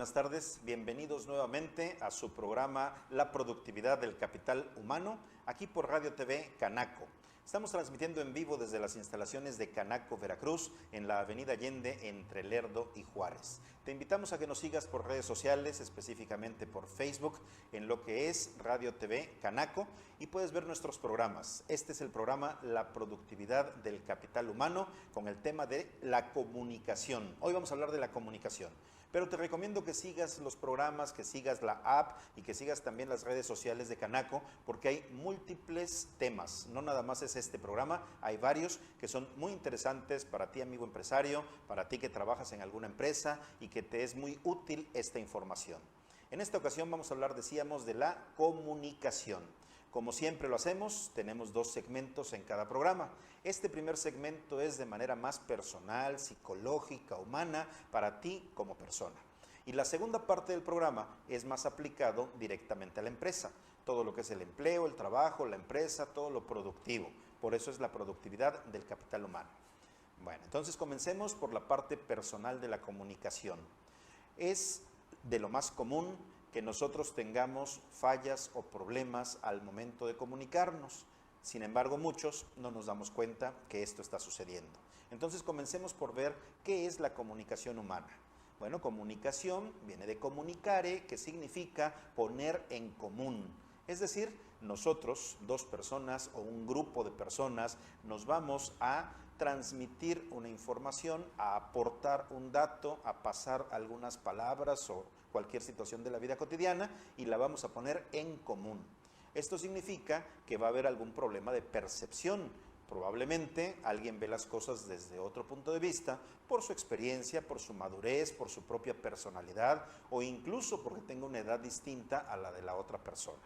buenas tardes. Bienvenidos nuevamente a su programa La Productividad del Capital Humano, aquí por Radio TV Canaco. Estamos transmitiendo en vivo desde las instalaciones de Canaco, Veracruz, en la Avenida Allende, entre Lerdo y Juárez. Te invitamos a que nos sigas por redes sociales, específicamente por Facebook, en lo que es Radio TV Canaco, y puedes ver nuestros programas. Este es el programa La Productividad del Capital Humano, con el tema de la comunicación. Hoy vamos a hablar de la comunicación. Pero te recomiendo que sigas los programas, que sigas la app y que sigas también las redes sociales de Canaco, porque hay múltiples temas. No nada más es este programa, hay varios que son muy interesantes para ti, amigo empresario, para ti que trabajas en alguna empresa y que te es muy útil esta información. En esta ocasión vamos a hablar, decíamos, de la comunicación. Como siempre lo hacemos, tenemos dos segmentos en cada programa. Este primer segmento es de manera más personal, psicológica, humana, para ti como persona. Y la segunda parte del programa es más aplicado directamente a la empresa. Todo lo que es el empleo, el trabajo, la empresa, todo lo productivo. Por eso es la productividad del capital humano. Bueno, entonces comencemos por la parte personal de la comunicación. Es de lo más común que nosotros tengamos fallas o problemas al momento de comunicarnos. Sin embargo, muchos no nos damos cuenta que esto está sucediendo. Entonces, comencemos por ver qué es la comunicación humana. Bueno, comunicación viene de comunicare, que significa poner en común. Es decir, nosotros, dos personas o un grupo de personas, nos vamos a transmitir una información, a aportar un dato, a pasar algunas palabras o cualquier situación de la vida cotidiana y la vamos a poner en común. Esto significa que va a haber algún problema de percepción. Probablemente alguien ve las cosas desde otro punto de vista, por su experiencia, por su madurez, por su propia personalidad o incluso porque tenga una edad distinta a la de la otra persona.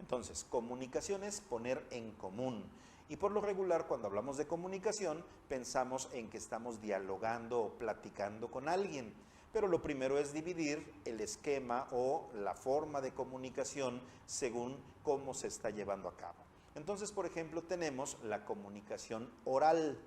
Entonces, comunicación es poner en común. Y por lo regular, cuando hablamos de comunicación, pensamos en que estamos dialogando o platicando con alguien. Pero lo primero es dividir el esquema o la forma de comunicación según cómo se está llevando a cabo. Entonces, por ejemplo, tenemos la comunicación oral,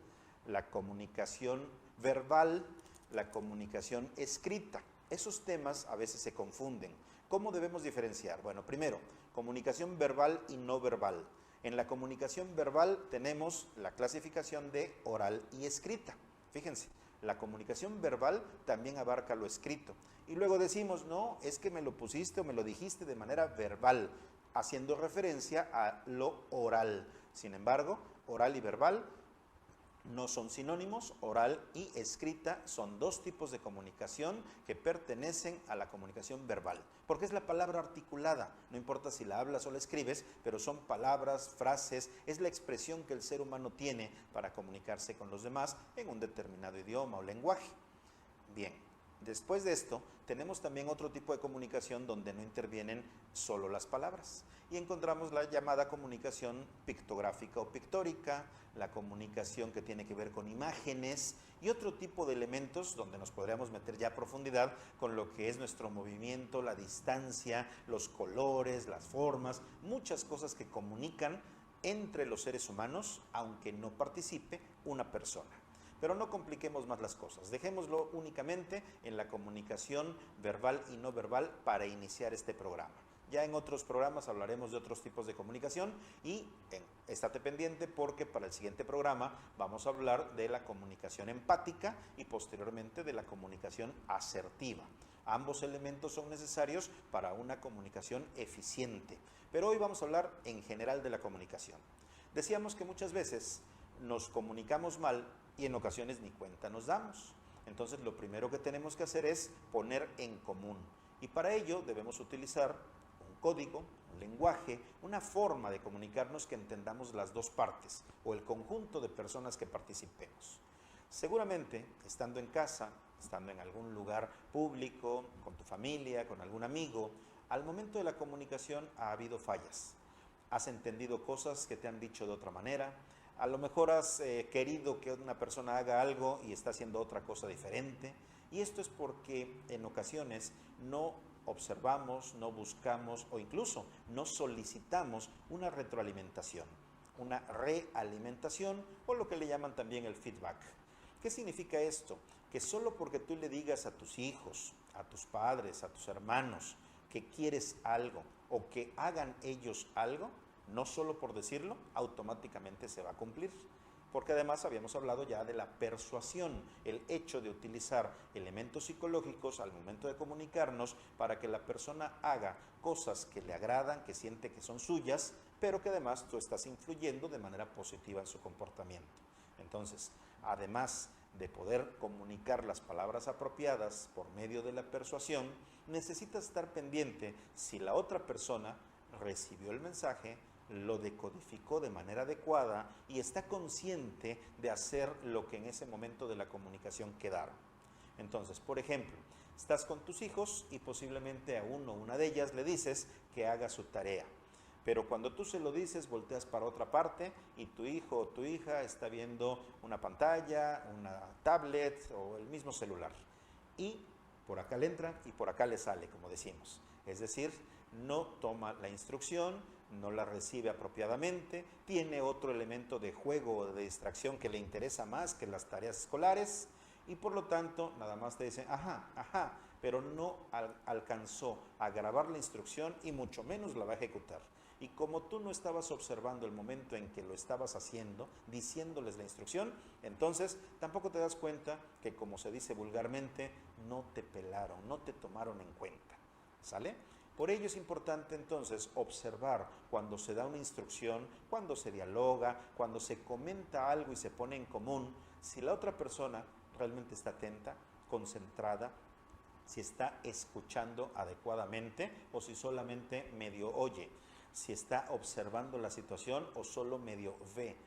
la comunicación verbal, la comunicación escrita. Esos temas a veces se confunden. ¿Cómo debemos diferenciar? Bueno, primero, comunicación verbal y no verbal. En la comunicación verbal tenemos la clasificación de oral y escrita. Fíjense, la comunicación verbal también abarca lo escrito. Y luego decimos, no, es que me lo pusiste o me lo dijiste de manera verbal, haciendo referencia a lo oral. Sin embargo, oral y verbal no son sinónimos. Oral y escrita son dos tipos de comunicación que pertenecen a la comunicación verbal, porque es la palabra articulada, no importa si la hablas o la escribes, pero son palabras, frases, es la expresión que el ser humano tiene para comunicarse con los demás en un determinado idioma o lenguaje. Bien, después de esto, tenemos también otro tipo de comunicación donde no intervienen solo las palabras. Y encontramos la llamada comunicación pictográfica o pictórica, la comunicación que tiene que ver con imágenes y otro tipo de elementos donde nos podríamos meter ya a profundidad con lo que es nuestro movimiento, la distancia, los colores, las formas, muchas cosas que comunican entre los seres humanos, aunque no participe una persona. Pero no compliquemos más las cosas, dejémoslo únicamente en la comunicación verbal y no verbal para iniciar este programa. Ya en otros programas hablaremos de otros tipos de comunicación y estate pendiente porque para el siguiente programa vamos a hablar de la comunicación empática y posteriormente de la comunicación asertiva. Ambos elementos son necesarios para una comunicación eficiente, pero hoy vamos a hablar en general de la comunicación. Decíamos que muchas veces nos comunicamos mal y en ocasiones ni cuenta nos damos. Entonces lo primero que tenemos que hacer es poner en común y para ello debemos utilizar un código, un lenguaje, una forma de comunicarnos que entendamos las dos partes o el conjunto de personas que participemos. Seguramente, estando en casa, estando en algún lugar público, con tu familia, con algún amigo, al momento de la comunicación ha habido fallas. Has entendido cosas que te han dicho de otra manera. A lo mejor has querido que una persona haga algo y está haciendo otra cosa diferente. Y esto es porque en ocasiones no observamos, no buscamos o incluso no solicitamos una retroalimentación, una realimentación o lo que le llaman también el feedback. ¿Qué significa esto? Que solo porque tú le digas a tus hijos, a tus padres, a tus hermanos, que quieres algo o que hagan ellos algo, no solo por decirlo, automáticamente se va a cumplir. Porque además habíamos hablado ya de la persuasión, el hecho de utilizar elementos psicológicos al momento de comunicarnos para que la persona haga cosas que le agradan, que siente que son suyas, pero que además tú estás influyendo de manera positiva en su comportamiento. Entonces, además de poder comunicar las palabras apropiadas por medio de la persuasión, necesitas estar pendiente si la otra persona recibió el mensaje, lo decodificó de manera adecuada y está consciente de hacer lo que en ese momento de la comunicación quedaron. Entonces, por ejemplo, estás con tus hijos y posiblemente a uno o una de ellas le dices que haga su tarea. Pero cuando tú se lo dices, volteas para otra parte y tu hijo o tu hija está viendo una pantalla, una tablet o el mismo celular. Y por acá le entra y por acá le sale, como decimos. Es decir, no toma la instrucción, no la recibe apropiadamente, tiene otro elemento de juego o de distracción que le interesa más que las tareas escolares y por lo tanto nada más te dice ajá, pero no alcanzó a grabar la instrucción y mucho menos la va a ejecutar. Y como tú no estabas observando el momento en que lo estabas haciendo, diciéndoles la instrucción, entonces tampoco te das cuenta que, como se dice vulgarmente, no te pelaron, no te tomaron en cuenta. ¿Sale? Por ello es importante entonces observar cuando se da una instrucción, cuando se dialoga, cuando se comenta algo y se pone en común, si la otra persona realmente está atenta, concentrada, si está escuchando adecuadamente o si solamente medio oye, si está observando la situación o solo medio ve.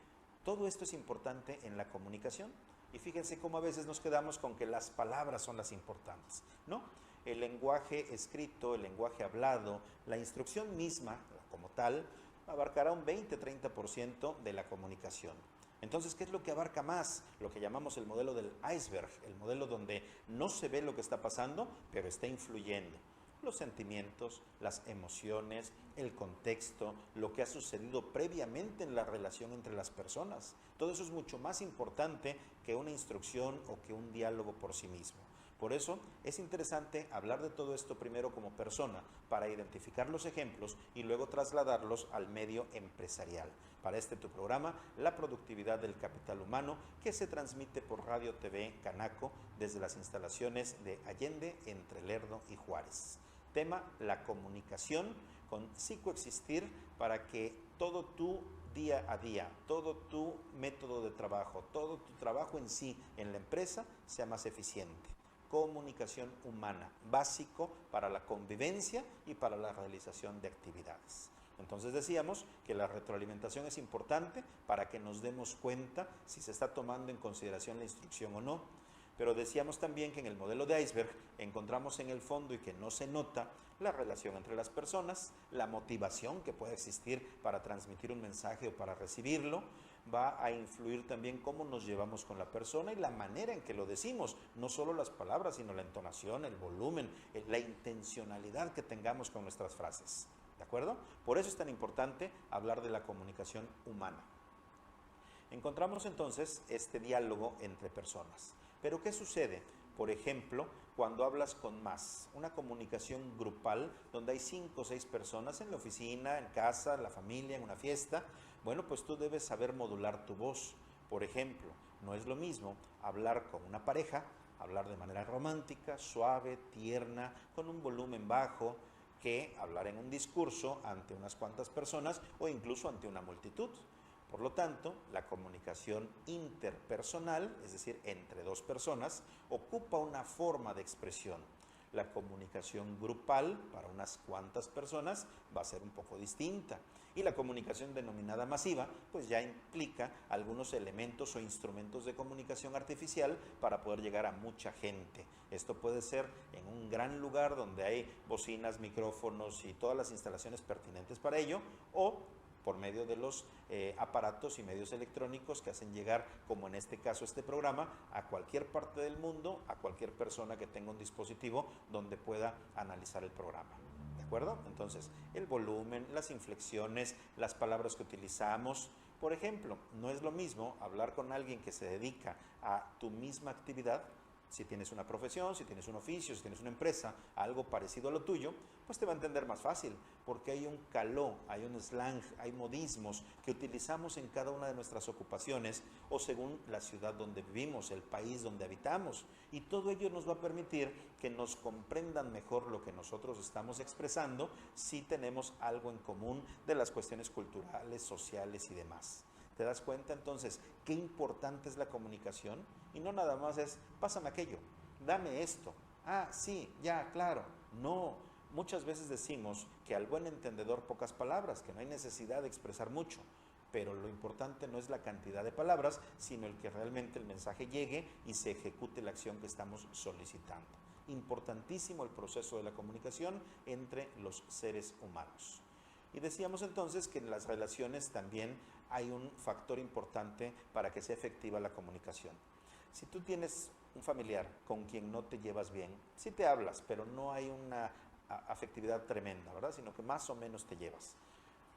Todo esto es importante en la comunicación y fíjense cómo a veces nos quedamos con que las palabras son las importantes, ¿no? El lenguaje escrito, el lenguaje hablado, la instrucción misma como tal, abarcará un 20-30% de la comunicación. Entonces, ¿qué es lo que abarca más? Lo que llamamos el modelo del iceberg, el modelo donde no se ve lo que está pasando, pero está influyendo. Los sentimientos, las emociones, el contexto, lo que ha sucedido previamente en la relación entre las personas. Todo eso es mucho más importante que una instrucción o que un diálogo por sí mismo. Por eso es interesante hablar de todo esto primero como persona para identificar los ejemplos y luego trasladarlos al medio empresarial. Para este tu programa, La Productividad del Capital Humano, que se transmite por Radio TV Canaco desde las instalaciones de Allende entre Lerdo y Juárez. Tema, la comunicación con psicoexistir para que todo tu día a día, todo tu método de trabajo, todo tu trabajo en sí en la empresa sea más eficiente. Comunicación humana, básico para la convivencia y para la realización de actividades. Entonces decíamos que la retroalimentación es importante para que nos demos cuenta si se está tomando en consideración la instrucción o no. Pero decíamos también que en el modelo de iceberg encontramos en el fondo y que no se nota la relación entre las personas, la motivación que puede existir para transmitir un mensaje o para recibirlo, va a influir también cómo nos llevamos con la persona y la manera en que lo decimos, no solo las palabras, sino la entonación, el volumen, la intencionalidad que tengamos con nuestras frases. ¿De acuerdo? Por eso es tan importante hablar de la comunicación humana. Encontramos entonces este diálogo entre personas. Pero ¿qué sucede? Por ejemplo, cuando hablas con más, una comunicación grupal donde hay 5 o 6 personas en la oficina, en casa, en la familia, en una fiesta, bueno, pues tú debes saber modular tu voz. Por ejemplo, no es lo mismo hablar con una pareja, hablar de manera romántica, suave, tierna, con un volumen bajo, que hablar en un discurso ante unas cuantas personas o incluso ante una multitud. Por lo tanto, la comunicación interpersonal, es decir, entre dos personas, ocupa una forma de expresión. La comunicación grupal, para unas cuantas personas, va a ser un poco distinta. Y la comunicación denominada masiva, pues ya implica algunos elementos o instrumentos de comunicación artificial para poder llegar a mucha gente. Esto puede ser en un gran lugar donde hay bocinas, micrófonos y todas las instalaciones pertinentes para ello, o por medio de los aparatos y medios electrónicos que hacen llegar, como en este caso este programa, a cualquier parte del mundo, a cualquier persona que tenga un dispositivo donde pueda analizar el programa. ¿De acuerdo? Entonces, el volumen, las inflexiones, las palabras que utilizamos. Por ejemplo, no es lo mismo hablar con alguien que se dedica a tu misma actividad, Si tienes una profesión, si tienes un oficio, si tienes una empresa, algo parecido a lo tuyo, pues te va a entender más fácil, porque hay un caló, hay un slang, hay modismos que utilizamos en cada una de nuestras ocupaciones o según la ciudad donde vivimos, el país donde habitamos. Y todo ello nos va a permitir que nos comprendan mejor lo que nosotros estamos expresando si tenemos algo en común de las cuestiones culturales, sociales y demás. ¿Te das cuenta entonces qué importante es la comunicación? Y no nada más es, pásame aquello, dame esto, ah, sí, ya, claro. No, muchas veces decimos que al buen entendedor pocas palabras, que no hay necesidad de expresar mucho, pero lo importante no es la cantidad de palabras, sino el que realmente el mensaje llegue y se ejecute la acción que estamos solicitando. Importantísimo el proceso de la comunicación entre los seres humanos. Y decíamos entonces que en las relaciones también hay un factor importante para que sea efectiva la comunicación. Si tú tienes un familiar con quien no te llevas bien, sí te hablas, pero no hay una afectividad tremenda, ¿verdad? Sino que más o menos te llevas.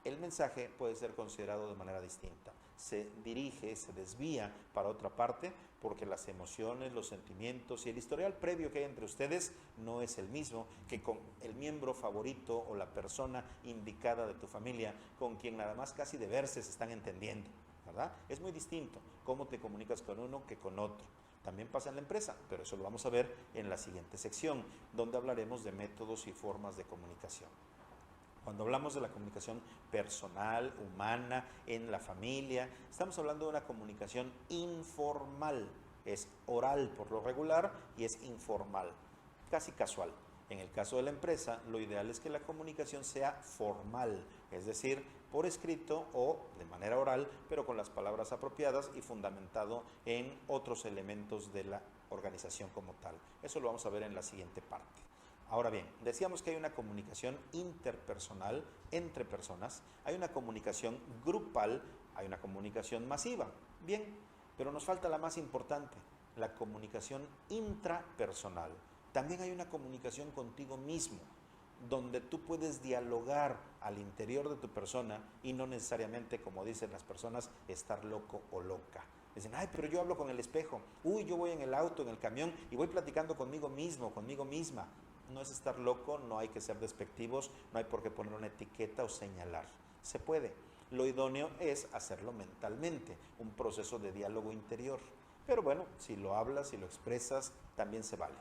El mensaje puede ser considerado de manera distinta. Se dirige, se desvía para otra parte porque las emociones, los sentimientos y el historial previo que hay entre ustedes no es el mismo que con el miembro favorito o la persona indicada de tu familia con quien nada más casi de verse se están entendiendo, ¿verdad? Es muy distinto cómo te comunicas con uno que con otro. También pasa en la empresa, pero eso lo vamos a ver en la siguiente sección, donde hablaremos de métodos y formas de comunicación. Cuando hablamos de la comunicación personal, humana, en la familia, estamos hablando de una comunicación informal. Es oral por lo regular y es informal, casi casual. En el caso de la empresa, lo ideal es que la comunicación sea formal, es decir, por escrito o de manera oral, pero con las palabras apropiadas y fundamentado en otros elementos de la organización como tal. Eso lo vamos a ver en la siguiente parte. Ahora bien, decíamos que hay una comunicación interpersonal entre personas, hay una comunicación grupal, hay una comunicación masiva. Bien, pero nos falta la más importante, la comunicación intrapersonal. También hay una comunicación contigo mismo, donde tú puedes dialogar al interior de tu persona y no necesariamente, como dicen las personas, estar loco o loca. Dicen, ay, pero yo hablo con el espejo, uy, yo voy en el auto, en el camión y voy platicando conmigo mismo, conmigo misma. No es estar loco, no hay que ser despectivos, no hay por qué poner una etiqueta o señalar. Se puede. Lo idóneo es hacerlo mentalmente, un proceso de diálogo interior. Pero bueno, si lo hablas, si lo expresas, también se vale.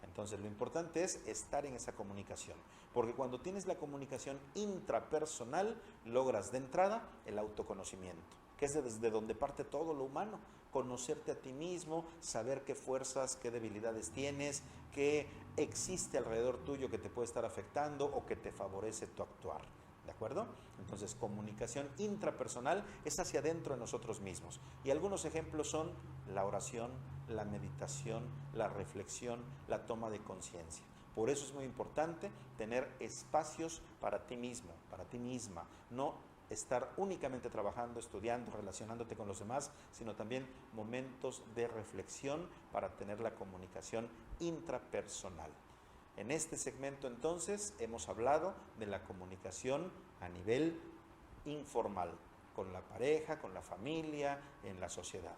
Entonces lo importante es estar en esa comunicación, porque cuando tienes la comunicación intrapersonal, logras de entrada el autoconocimiento, que es desde donde parte todo lo humano. Conocerte a ti mismo, saber qué fuerzas, qué debilidades tienes, qué existe alrededor tuyo que te puede estar afectando o que te favorece tu actuar. ¿De acuerdo? Entonces, comunicación intrapersonal es hacia adentro de nosotros mismos. Y algunos ejemplos son la oración, la meditación, la reflexión, la toma de conciencia. Por eso es muy importante tener espacios para ti mismo, para ti misma. No estar únicamente trabajando, estudiando, relacionándote con los demás, sino también momentos de reflexión para tener la comunicación intrapersonal. En este segmento entonces hemos hablado de la comunicación a nivel informal, con la pareja, con la familia, en la sociedad.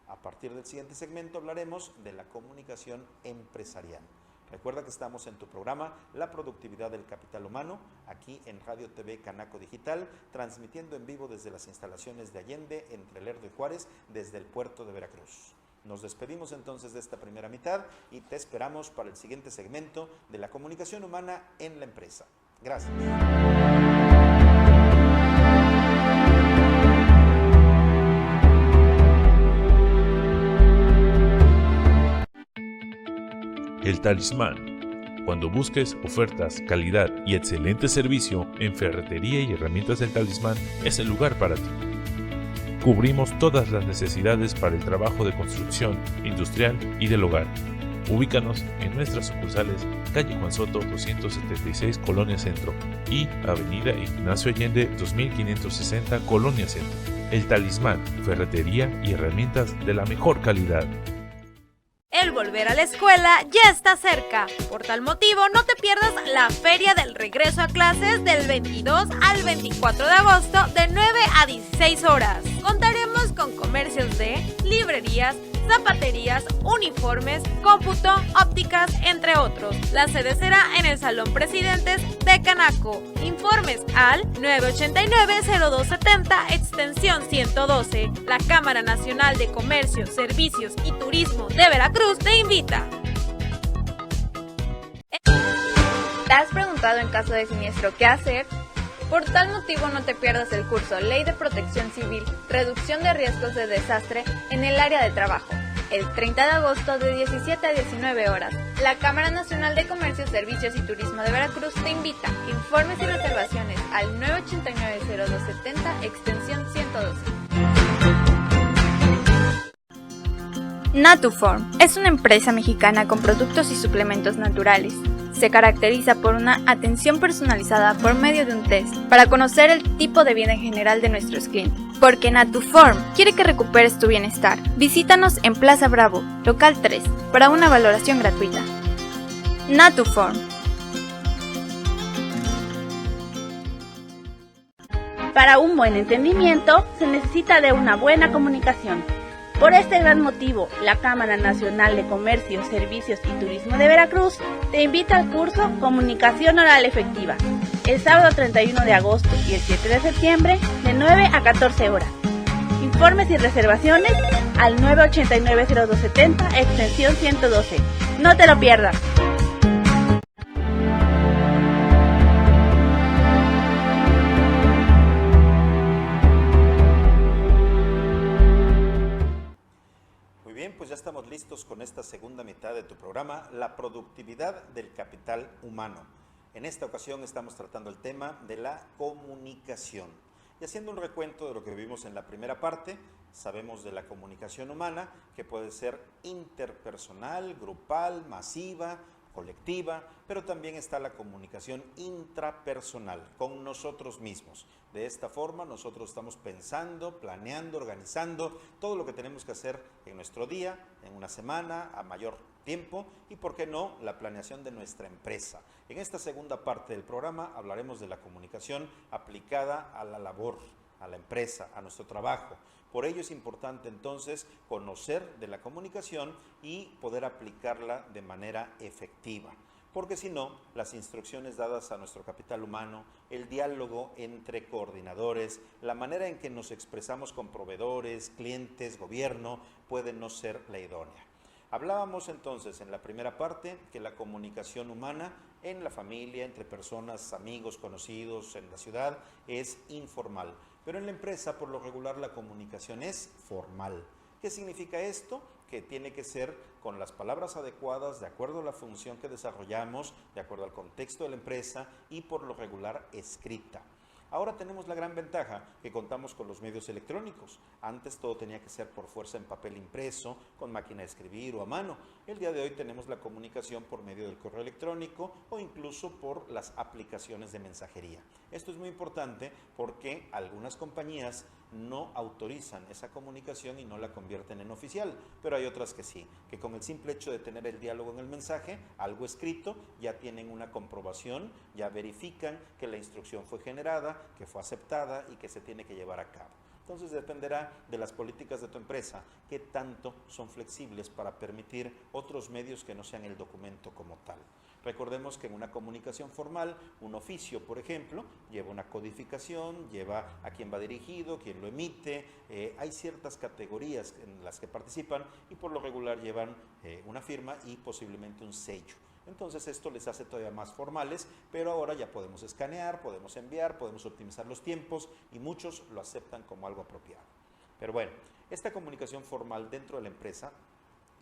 A partir del siguiente segmento hablaremos de la comunicación empresarial. Recuerda que estamos en tu programa La Productividad del Capital Humano, aquí en Radio TV Canaco Digital, transmitiendo en vivo desde las instalaciones de Allende, entre Lerdo y Juárez, desde el puerto de Veracruz. Nos despedimos entonces de esta primera mitad y te esperamos para el siguiente segmento de la comunicación humana en la empresa. Gracias. El Talismán. Cuando busques ofertas, calidad y excelente servicio, en Ferretería y Herramientas del Talismán es el lugar para ti. Cubrimos todas las necesidades para el trabajo de construcción, industrial y del hogar. Ubícanos en nuestras sucursales calle Juan Soto 276 Colonia Centro y avenida Ignacio Allende 2560 Colonia Centro. El Talismán, ferretería y herramientas de la mejor calidad. El volver a la escuela ya está cerca. Por tal motivo, no te pierdas la Feria del Regreso a Clases del 22 al 24 de agosto de 9 a 16 horas. Contaremos con comercios de librerías, zapaterías, uniformes, cómputo, ópticas, entre otros. La sede será en el Salón Presidentes de Canaco. Informes al 989-0270, extensión 112. La Cámara Nacional de Comercio, Servicios y Turismo de Veracruz te invita. ¿Te has preguntado en caso de siniestro qué hacer? Por tal motivo no te pierdas el curso Ley de Protección Civil, Reducción de Riesgos de Desastre en el área de trabajo, el 30 de agosto de 17 a 19 horas. La Cámara Nacional de Comercio, Servicios y Turismo de Veracruz te invita. Informes y reservaciones al 989-0270, extensión 112. Natuform es una empresa mexicana con productos y suplementos naturales. Se caracteriza por una atención personalizada por medio de un test para conocer el tipo de vida en general de nuestros clientes. Porque Natuform quiere que recuperes tu bienestar. Visítanos en Plaza Bravo, local 3, para una valoración gratuita. Natuform. Para un buen entendimiento se necesita de una buena comunicación. Por este gran motivo, la Cámara Nacional de Comercio, Servicios y Turismo de Veracruz te invita al curso Comunicación Oral Efectiva, el sábado 31 de agosto y el 7 de septiembre, de 9 a 14 horas. Informes y reservaciones al 989-0270, extensión 112. No te lo pierdas. Pues ya estamos listos con esta segunda mitad de tu programa, la productividad del capital humano. En esta ocasión estamos tratando el tema de la comunicación. Y haciendo un recuento de lo que vivimos en la primera parte, sabemos de la comunicación humana, que puede ser interpersonal, grupal, masiva, colectiva, pero también está la comunicación intrapersonal, con nosotros mismos. De esta forma nosotros estamos pensando, planeando, organizando todo lo que tenemos que hacer en nuestro día, en una semana, a mayor tiempo y, por qué no, la planeación de nuestra empresa. En esta segunda parte del programa hablaremos de la comunicación aplicada a la labor, a la empresa, a nuestro trabajo. Por ello es importante entonces conocer de la comunicación y poder aplicarla de manera efectiva. Porque si no, las instrucciones dadas a nuestro capital humano, el diálogo entre coordinadores, la manera en que nos expresamos con proveedores, clientes, gobierno, puede no ser la idónea. Hablábamos entonces en la primera parte que la comunicación humana en la familia, entre personas, amigos, conocidos, en la ciudad, es informal. Pero en la empresa, por lo regular, la comunicación es formal. ¿Qué significa esto? Que tiene que ser con las palabras adecuadas, de acuerdo a la función que desarrollamos, de acuerdo al contexto de la empresa y por lo regular escrita. Ahora tenemos la gran ventaja que contamos con los medios electrónicos. Antes todo tenía que ser por fuerza en papel impreso, con máquina de escribir o a mano. El día de hoy tenemos la comunicación por medio del correo electrónico o incluso por las aplicaciones de mensajería. Esto es muy importante porque algunas compañías no autorizan esa comunicación y no la convierten en oficial, pero hay otras que sí, que con el simple hecho de tener el diálogo en el mensaje, algo escrito, ya tienen una comprobación, ya verifican que la instrucción fue generada, que fue aceptada y que se tiene que llevar a cabo. Entonces dependerá de las políticas de tu empresa, qué tanto son flexibles para permitir otros medios que no sean el documento como tal. Recordemos que en una comunicación formal, un oficio, por ejemplo, lleva una codificación, lleva a quién va dirigido, quién lo emite, hay ciertas categorías en las que participan y por lo regular llevan una firma y posiblemente un sello. Entonces esto les hace todavía más formales, pero ahora ya podemos escanear, podemos enviar, podemos optimizar los tiempos y muchos lo aceptan como algo apropiado. Pero bueno, esta comunicación formal dentro de la empresa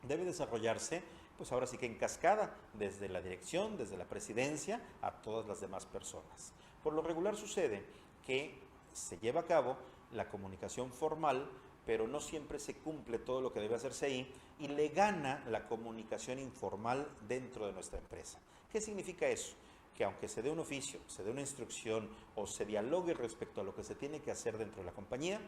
debe desarrollarse, pues ahora sí que en cascada, desde la dirección, desde la presidencia, a todas las demás personas. Por lo regular sucede que se lleva a cabo la comunicación formal, pero no siempre se cumple todo lo que debe hacerse ahí y le gana la comunicación informal dentro de nuestra empresa. ¿Qué significa eso? Que aunque se dé un oficio, se dé una instrucción o se dialogue respecto a lo que se tiene que hacer dentro de la compañía,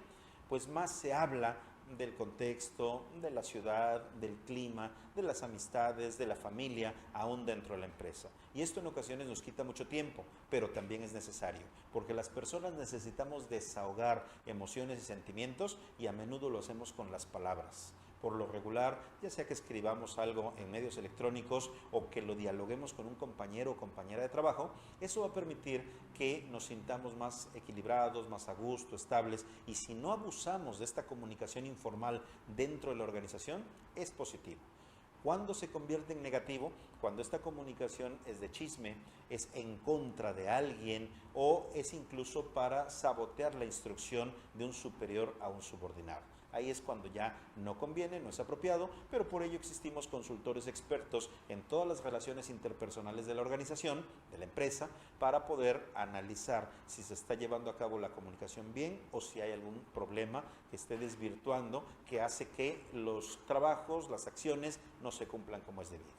pues más se habla del contexto, de la ciudad, del clima, de las amistades, de la familia, aún dentro de la empresa. Y esto en ocasiones nos quita mucho tiempo, pero también es necesario, porque las personas necesitamos desahogar emociones y sentimientos y a menudo lo hacemos con las palabras. por lo regular, ya sea que escribamos algo en medios electrónicos o que lo dialoguemos con un compañero o compañera de trabajo, eso va a permitir que nos sintamos más equilibrados, más a gusto, estables, y si no abusamos de esta comunicación informal dentro de la organización, es positivo. ¿Cuándo se convierte en negativo? Cuando esta comunicación es de chisme, es en contra de alguien o es incluso para sabotear la instrucción de un superior a un subordinado. Ahí es cuando ya no conviene, no es apropiado, pero por ello existimos consultores expertos en todas las relaciones interpersonales de la organización, de la empresa, para poder analizar si se está llevando a cabo la comunicación bien o si hay algún problema que esté desvirtuando, que hace que los trabajos, las acciones no se cumplan como es debido.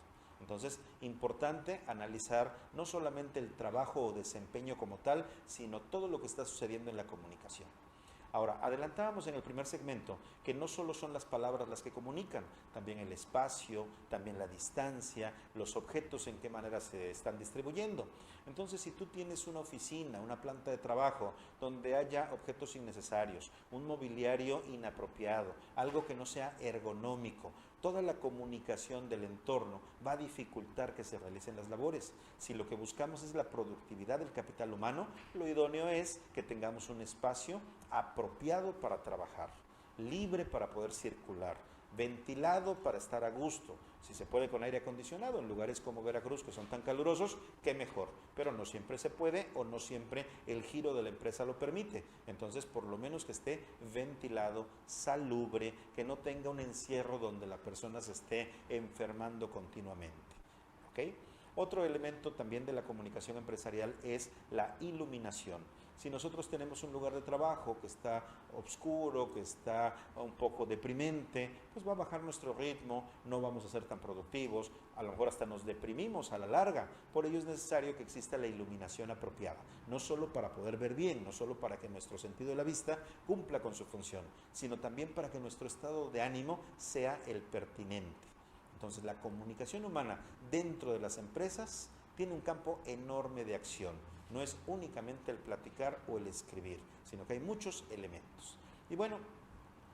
Entonces, importante analizar no solamente el trabajo o desempeño como tal, sino todo lo que está sucediendo en la comunicación. Ahora, adelantábamos en el primer segmento que no solo son las palabras las que comunican, también el espacio, también la distancia, los objetos en qué manera se están distribuyendo. Entonces, si tú tienes una oficina, una planta de trabajo, donde haya objetos innecesarios, un mobiliario inapropiado, algo que no sea ergonómico, toda la comunicación del entorno va a dificultar que se realicen las labores. Si lo que buscamos es la productividad del capital humano, lo idóneo es que tengamos un espacio apropiado para trabajar, libre para poder circular, ventilado para estar a gusto. Si se puede con aire acondicionado en lugares como Veracruz, que son tan calurosos, qué mejor, pero no siempre se puede o no siempre el giro de la empresa lo permite. Entonces, por lo menos que esté ventilado, salubre, que no tenga un encierro donde la persona se esté enfermando continuamente. ¿Ok? Otro elemento también de la comunicación empresarial es la iluminación. Si nosotros tenemos un lugar de trabajo que está oscuro, que está un poco deprimente, pues va a bajar nuestro ritmo, no vamos a ser tan productivos, a lo mejor hasta nos deprimimos a la larga. Por ello es necesario que exista la iluminación apropiada, no solo para poder ver bien, no solo para que nuestro sentido de la vista cumpla con su función, sino también para que nuestro estado de ánimo sea el pertinente. Entonces, la comunicación humana dentro de las empresas tiene un campo enorme de acción. No es únicamente el platicar o el escribir, sino que hay muchos elementos. Y bueno,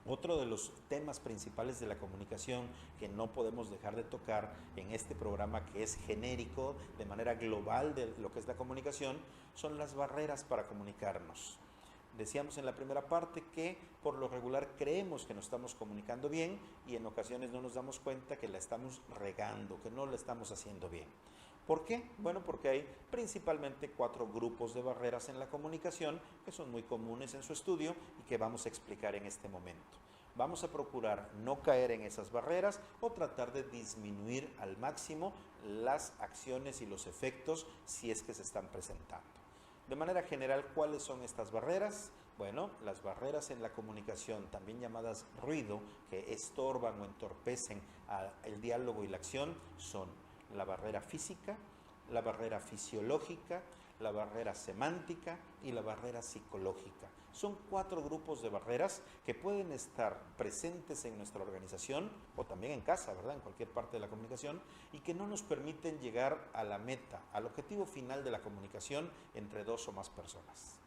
otro de los temas principales de la comunicación que no podemos dejar de tocar en este programa, que es genérico, de manera global de lo que es la comunicación, son las barreras para comunicarnos. Decíamos en la primera parte que por lo regular creemos que nos estamos comunicando bien y en ocasiones no nos damos cuenta que la estamos regando, que no la estamos haciendo bien. ¿Por qué? Bueno, porque hay principalmente 4 grupos de barreras en la comunicación que son muy comunes en su estudio y que vamos a explicar en este momento. Vamos a procurar no caer en esas barreras o tratar de disminuir al máximo las acciones y los efectos si es que se están presentando. De manera general, ¿cuáles son estas barreras? Bueno, las barreras en la comunicación, también llamadas ruido, que estorban o entorpecen el diálogo y la acción, son la barrera física, la barrera fisiológica, la barrera semántica y la barrera psicológica. Son 4 grupos de barreras que pueden estar presentes en nuestra organización o también en casa, ¿verdad? En cualquier parte de la comunicación, y que no nos permiten llegar a la meta, al objetivo final de la comunicación entre 2 o más personas.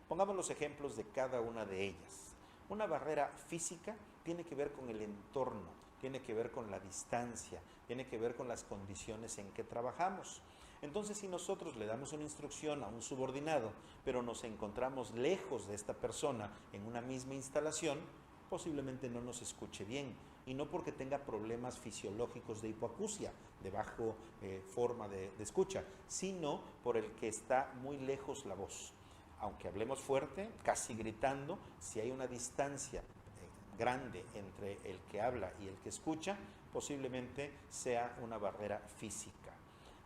Pongamos los ejemplos de cada una de ellas. Una barrera física tiene que ver con el entorno, tiene que ver con la distancia, tiene que ver con las condiciones en que trabajamos. Entonces, si nosotros le damos una instrucción a un subordinado, pero nos encontramos lejos de esta persona en una misma instalación, posiblemente no nos escuche bien, y no porque tenga problemas fisiológicos de hipoacusia, de bajo forma de escucha, sino por el que está muy lejos la voz. Aunque hablemos fuerte, casi gritando, si hay una distancia grande entre el que habla y el que escucha, posiblemente sea una barrera física.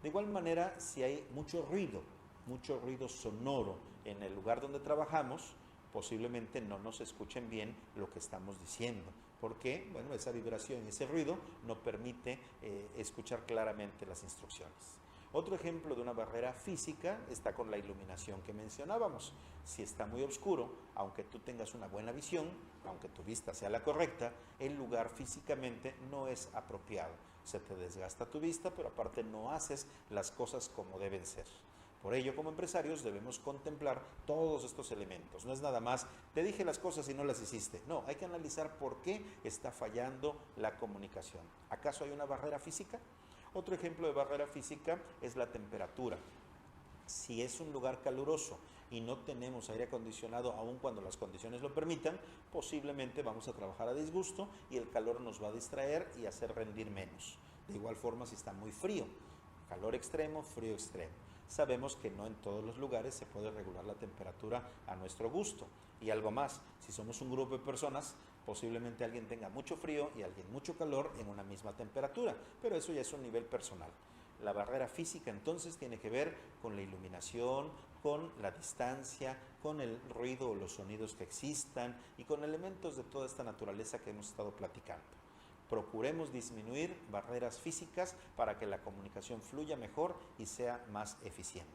De igual manera, si hay mucho ruido sonoro en el lugar donde trabajamos, posiblemente no nos escuchen bien lo que estamos diciendo, porque bueno, esa vibración, ese ruido no permite escuchar claramente las instrucciones. Otro ejemplo de una barrera física está con la iluminación que mencionábamos. Si está muy oscuro, aunque tú tengas una buena visión, aunque tu vista sea la correcta, el lugar físicamente no es apropiado. Se te desgasta tu vista, pero aparte no haces las cosas como deben ser. Por ello, como empresarios, debemos contemplar todos estos elementos. No es nada más, te dije las cosas y no las hiciste. No, hay que analizar por qué está fallando la comunicación. ¿Acaso hay una barrera física? Otro ejemplo de barrera física es la temperatura. Si es un lugar caluroso y no tenemos aire acondicionado, aun cuando las condiciones lo permitan, posiblemente vamos a trabajar a disgusto y el calor nos va a distraer y hacer rendir menos. De igual forma, si está muy frío, calor extremo, frío extremo. Sabemos que no en todos los lugares se puede regular la temperatura a nuestro gusto. Y algo más, si somos un grupo de personas, posiblemente alguien tenga mucho frío y alguien mucho calor en una misma temperatura, pero eso ya es un nivel personal. La barrera física entonces tiene que ver con la iluminación, con la distancia, con el ruido o los sonidos que existan y con elementos de toda esta naturaleza que hemos estado platicando. Procuremos disminuir barreras físicas para que la comunicación fluya mejor y sea más eficiente.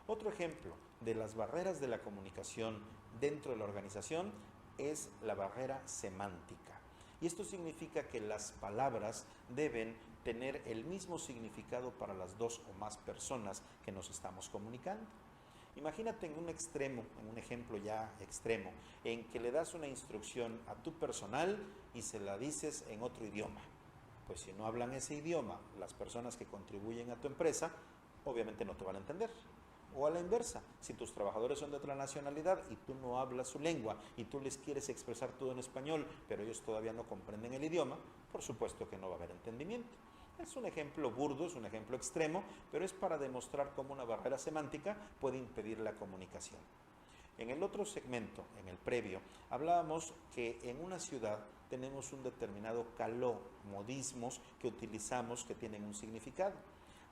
Otro ejemplo de las barreras de la comunicación dentro de la organización es la barrera semántica. Y esto significa que las palabras deben tener el mismo significado para las dos o más personas que nos estamos comunicando. Imagínate en un extremo, en un ejemplo ya extremo, en que le das una instrucción a tu personal y se la dices en otro idioma. Pues si no hablan ese idioma, las personas que contribuyen a tu empresa, obviamente no te van a entender. O a la inversa, si tus trabajadores son de otra nacionalidad y tú no hablas su lengua y tú les quieres expresar todo en español, pero ellos todavía no comprenden el idioma, por supuesto que no va a haber entendimiento. Es un ejemplo burdo, es un ejemplo extremo, pero es para demostrar cómo una barrera semántica puede impedir la comunicación. En el otro segmento, en el previo, hablábamos que en una ciudad tenemos un determinado caló, modismos que utilizamos que tienen un significado.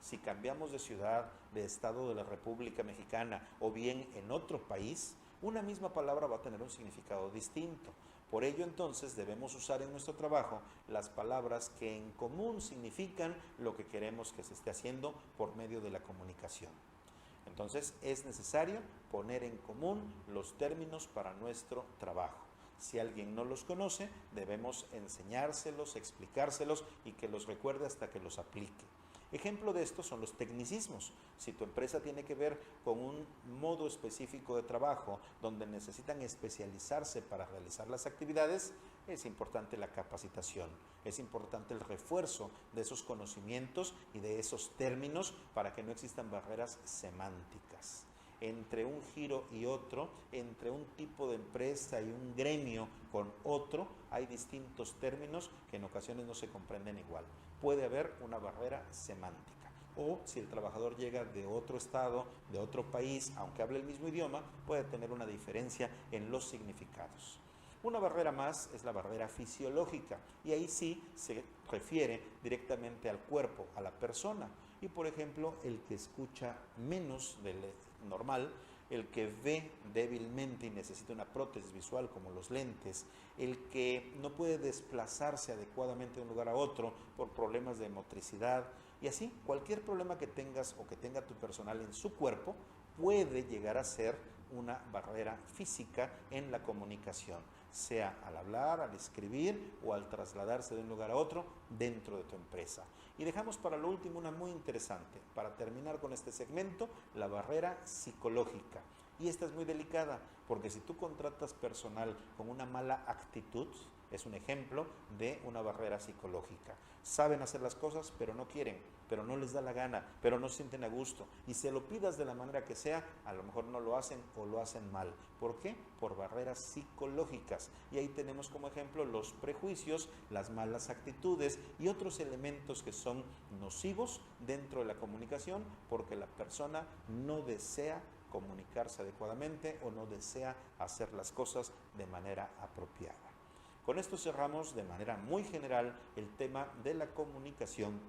Si cambiamos de ciudad, de estado de la República Mexicana o bien en otro país, una misma palabra va a tener un significado distinto. Por ello, entonces, debemos usar en nuestro trabajo las palabras que en común significan lo que queremos que se esté haciendo por medio de la comunicación. Entonces, es necesario poner en común los términos para nuestro trabajo. Si alguien no los conoce, debemos enseñárselos, explicárselos y que los recuerde hasta que los aplique. Ejemplo de esto son los tecnicismos. Si tu empresa tiene que ver con un modo específico de trabajo donde necesitan especializarse para realizar las actividades, es importante la capacitación, es importante el refuerzo de esos conocimientos y de esos términos para que no existan barreras semánticas. Entre un giro y otro, entre un tipo de empresa y un gremio con otro, hay distintos términos que en ocasiones no se comprenden igual. Puede haber una barrera semántica. O si el trabajador llega de otro estado, de otro país, aunque hable el mismo idioma, puede tener una diferencia en los significados. Una barrera más es la barrera fisiológica y ahí sí se refiere directamente al cuerpo, a la persona. Y por ejemplo, el que escucha menos del normal, el que ve débilmente y necesita una prótesis visual como los lentes, el que no puede desplazarse adecuadamente de un lugar a otro por problemas de motricidad y así cualquier problema que tengas o que tenga tu personal en su cuerpo puede llegar a ser una barrera física en la comunicación, sea al hablar, al escribir o al trasladarse de un lugar a otro dentro de tu empresa. Y dejamos para lo último una muy interesante, para terminar con este segmento, la barrera psicológica. Y esta es muy delicada, porque si tú contratas personal con una mala actitud, es un ejemplo de una barrera psicológica. Saben hacer las cosas, pero no quieren, pero no les da la gana, pero no se sienten a gusto. Y se lo pidas de la manera que sea, a lo mejor no lo hacen o lo hacen mal. ¿Por qué? Por barreras psicológicas. Y ahí tenemos como ejemplo los prejuicios, las malas actitudes y otros elementos que son nocivos dentro de la comunicación porque la persona no desea comunicarse adecuadamente o no desea hacer las cosas de manera apropiada. Con esto cerramos de manera muy general el tema de la comunicación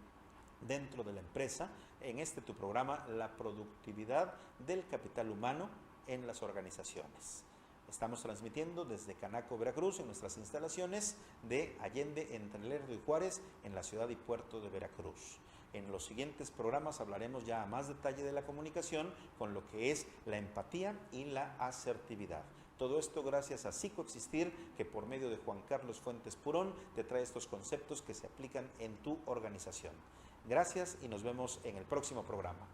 dentro de la empresa, en este tu programa, la productividad del capital humano en las organizaciones. Estamos transmitiendo desde Canaco, Veracruz, en nuestras instalaciones de Allende, entre Lerdo y Juárez, en la ciudad y puerto de Veracruz. En los siguientes programas hablaremos ya a más detalle de la comunicación con lo que es la empatía y la asertividad. Todo esto gracias a Psicoexistir, que por medio de Juan Carlos Fuentes Purón te trae estos conceptos que se aplican en tu organización. Gracias y nos vemos en el próximo programa.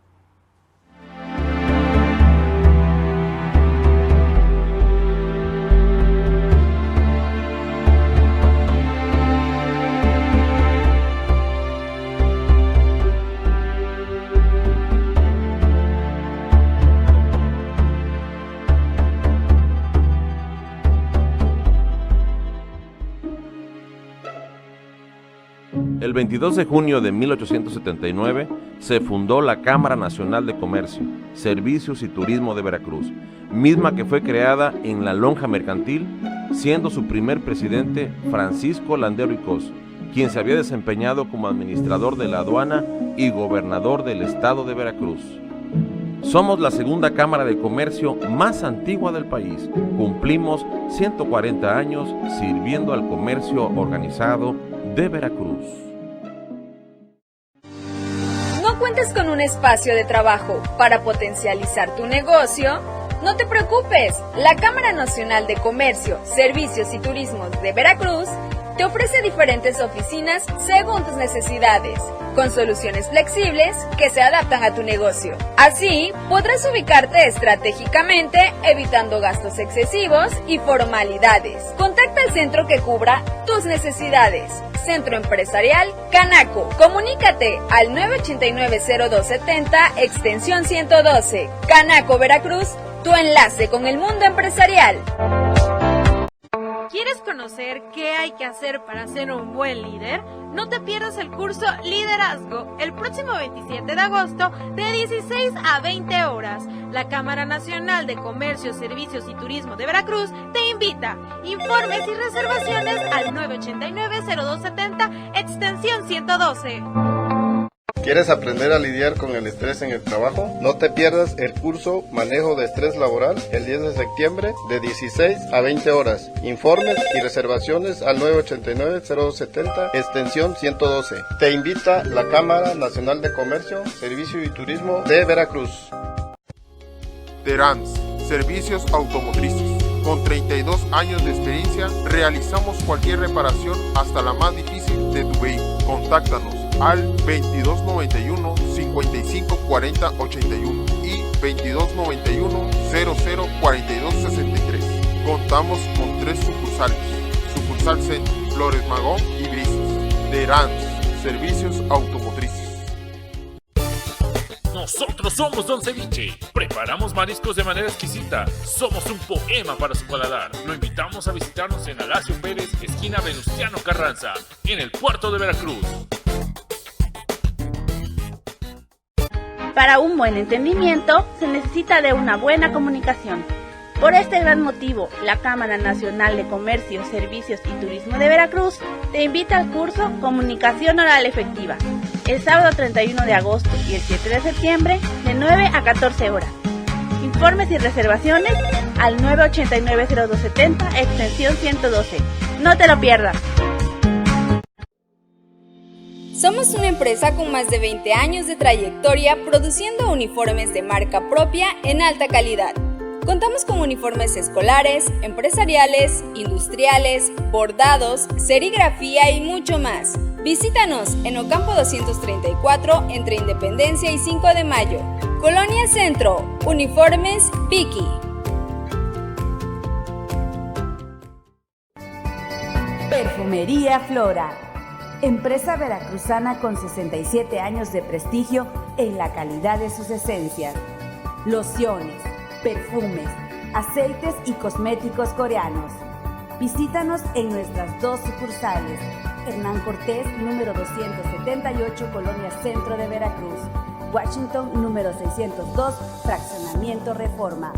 El 22 de junio de 1879 se fundó la Cámara Nacional de Comercio, Servicios y Turismo de Veracruz, misma que fue creada en la lonja mercantil, siendo su primer presidente Francisco Landero y Cos, quien se había desempeñado como administrador de la aduana y gobernador del estado de Veracruz. Somos la segunda Cámara de Comercio más antigua del país. Cumplimos 140 años sirviendo al comercio organizado de Veracruz. ¿No cuentas con un espacio de trabajo para potencializar tu negocio? No te preocupes, la Cámara Nacional de Comercio, Servicios y Turismo de Veracruz te ofrece diferentes oficinas según tus necesidades, con soluciones flexibles que se adaptan a tu negocio. Así, podrás ubicarte estratégicamente, evitando gastos excesivos y formalidades. Contacta al centro que cubra tus necesidades. Centro Empresarial Canaco. Comunícate al 989-0270, extensión 112. Canaco, Veracruz, tu enlace con el mundo empresarial. ¿Quieres conocer qué hay que hacer para ser un buen líder? No te pierdas el curso Liderazgo el próximo 27 de agosto de 16 a 20 horas. La Cámara Nacional de Comercio, Servicios y Turismo de Veracruz te invita. Informes y reservaciones al 989-0270, extensión 112. ¿Quieres aprender a lidiar con el estrés en el trabajo? No te pierdas el curso Manejo de Estrés Laboral el 10 de septiembre de 16 a 20 horas. Informes y reservaciones al 989-0270, extensión 112. Te invita la Cámara Nacional de Comercio, Servicio y Turismo de Veracruz. Terans, Servicios Automotrices. Con 32 años de experiencia, realizamos cualquier reparación hasta la más difícil de tu vehículo. Contáctanos al 2291 55 40 81 y 2291 00 42 63. Contamos con 3 sucursales: Sucursal Centro, Flores Magón y Brisas. Terans, Servicios Automotrices. Nosotros somos Don Ceviche. Preparamos mariscos de manera exquisita. Somos un poema para su paladar. Lo invitamos a visitarnos en Alacio Pérez, esquina Venustiano Carranza, en el puerto de Veracruz. Para un buen entendimiento se necesita de una buena comunicación. Por este gran motivo, la Cámara Nacional de Comercio, Servicios y Turismo de Veracruz te invita al curso Comunicación Oral Efectiva, el sábado 31 de agosto y el 7 de septiembre de 9 a 14 horas. Informes y reservaciones al 989-0270, extensión 112. No te lo pierdas. Somos una empresa con más de 20 años de trayectoria produciendo uniformes de marca propia en alta calidad. Contamos con uniformes escolares, empresariales, industriales, bordados, serigrafía y mucho más. Visítanos en Ocampo 234 entre Independencia y 5 de Mayo. Colonia Centro, Uniformes Vicky. Perfumería Flora, empresa veracruzana con 67 años de prestigio en la calidad de sus esencias. Lociones, perfumes, aceites y cosméticos coreanos. Visítanos en nuestras 2 sucursales. Hernán Cortés, número 278, Colonia Centro de Veracruz. Washington, número 602, Fraccionamiento Reforma.